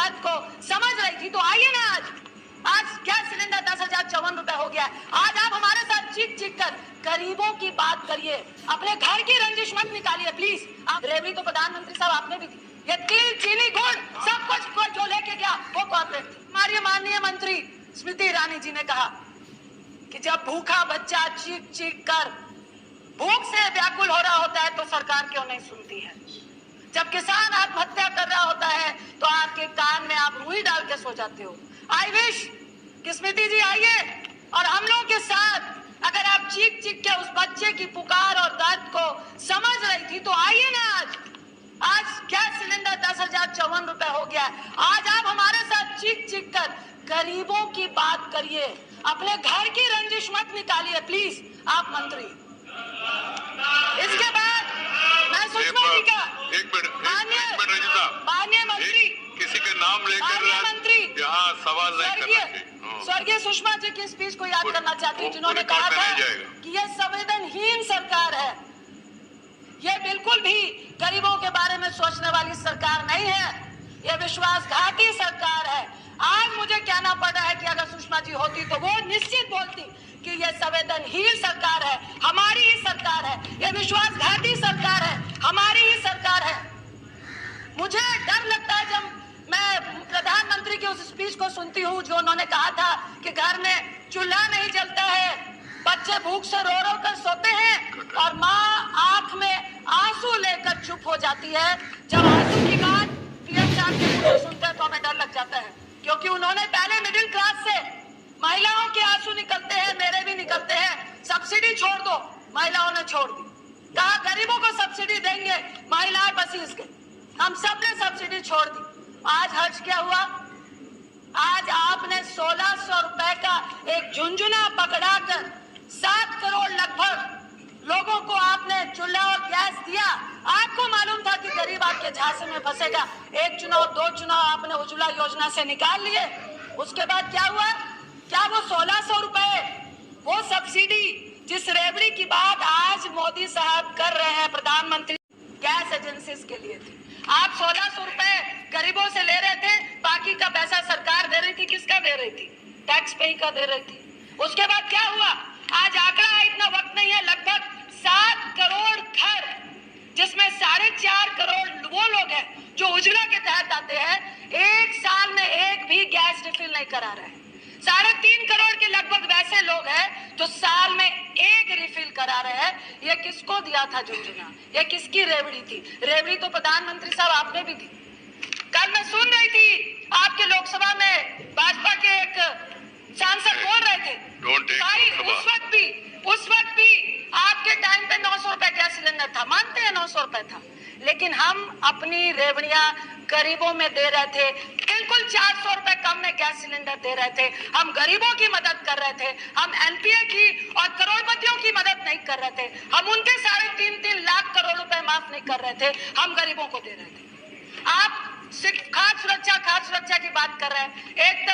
दर्द को समझ रही थी तो आइए ना आज गैस सिलेंडर 10,054 रुपए हो गया। आज आप हमारे साथ चीख चीख कर गरीबों की बात करिए, अपने घर की रंजिश मत निकालिए प्लीज। आप रेवड़ी तो प्रधानमंत्री साहब आपने भी दी, ये तिल चीनी गुड़ सब कुछ जो लेके गया वो कॉर्पोरेट थी। हमारी माननीय मंत्री स्मृति ईरानी जी ने कहा कि जब भूखा बच्चा चीख चीख कर भूख से व्याकुल हो रहा होता है तो सरकार क्यों नहीं सुनती है। जब किसान आत्महत्या कर रहा होता है तो आपके कान में आप रुई डाल के सो जाते हो। आई विश कि स्मृति जी आइए और हम लोगों के साथ, अगर आप चीख चीख के उस बच्चे की पुकार और दर्द को समझ रही थी तो आइए ना आज गैस सिलेंडर 10,054 रुपए हो गया। आज आप हमारे साथ चीख चीख कर गरीबों की बात करिए, अपने घर की रंजिश मत निकालिए प्लीज आप मंत्री। इसके बाद मैं सुषमा जी का माननीय मंत्री किसी के नाम लेकर मंत्री यहाँ सवाल नहीं करना चाहिए। स्वर्गीय सुषमा जी की स्पीच को याद करना चाहती हूँ, जिन्होंने कहा था कि ये संवेदनहीन सरकार है, ये बिल्कुल भी गरीबों के बारे में सोचने वाली सरकार नहीं है, ये विश्वासघाती सरकार है। आज मुझे कहना पड़ रहा है कि अगर सुषमा जी होती तो वो निश्चित बोलती कि ये संवेदनहीन सरकार है, हमारी ही सरकार है, ये विश्वासघाती सरकार है, हमारी ही सरकार है। मुझे डर लगता है जब मैं प्रधानमंत्री की उस स्पीच को सुनती हूँ जो उन्होंने कहा था कि घर में चूल्हा नहीं जलता है, बच्चे भूख से रो रो कर सोते हैं और माँ आंख में आंसू लेकर चुप हो जाती है। जब आंसू की बात पीएम साहब के मुंह से सुनते हैं तो हमें डर लग जाता है, क्योंकि उन्होंने पहले मिडिल क्लास से महिलाओं के आंसू निकलते हैं, मेरे भी निकलते हैं, सब्सिडी छोड़ दो, महिलाओं ने छोड़ दी। कहा गरीबों को सब्सिडी देंगे, महिलाएं पसीज गई, हम सब ने सब्सिडी छोड़ दी। आज हर्ष क्या हुआ? आज आपने 1,600 रुपए का एक झुंझुना पकड़ाकर 7 करोड़ लगभग लोगों को आपने चूल्हा और गैस दिया। आपको मालूम था कि गरीब आपके झांसे में फंसेगा, एक चुनाव 2 चुनाव आपने उज्ज्वला योजना से निकाल लिए। उसके बाद क्या हुआ? क्या वो 1,600 रुपए वो सब्सिडी जिस रेवड़ी की बात आज मोदी साहब कर रहे हैं प्रधानमंत्री गैस एजेंसीज के लिए थी। आप 1,600 रुपए गरीबों से ले रहे थे, बाकी का पैसा सरकार दे रही थी। किसका दे रही थी? टैक्स पे का दे रही थी। उसके बाद क्या हुआ? आज आंकड़ा है, इतना वक्त नहीं है, लगभग 7 करोड़ घर, जिसमें 4.5 करोड़ वो लोग हैं जो उज्ज्वला के तहत आते हैं, एक साल में एक भी गैस रिफिल नहीं करा रहे हैं। 3.5 करोड़ के लगभग वैसे लोग हैं जो साल में एक रिफिल करा रहे हैं। ये किसको दिया था झुंझुना? ये किसकी रेवड़ी थी? रेवड़ी तो प्रधानमंत्री साहब आपने भी दी। कल मैं सुन रही थी आपके लोकसभा में भाजपा के एक सांसद बोल रहे थे भाई उस वक्त भी आपके टाइम पे 900 रुपए गैस सिलेंडर था, मानते हैं 900 रुपए था, लेकिन हम अपनी रेवड़ियां गरीबों में दे रहे थे, बिल्कुल 400 रुपए कम में गैस सिलेंडर दे रहे थे। हम गरीबों की मदद कर रहे थे, हम एनपीए की और करोड़पतियों की मदद नहीं कर रहे थे, हम उनके 3.5 लाख करोड़ रुपए माफ नहीं कर रहे थे, हम गरीबों को दे रहे थे। आप सिर्फ खाद्य सुरक्षा की बात कर रहे हैं। एक तरफ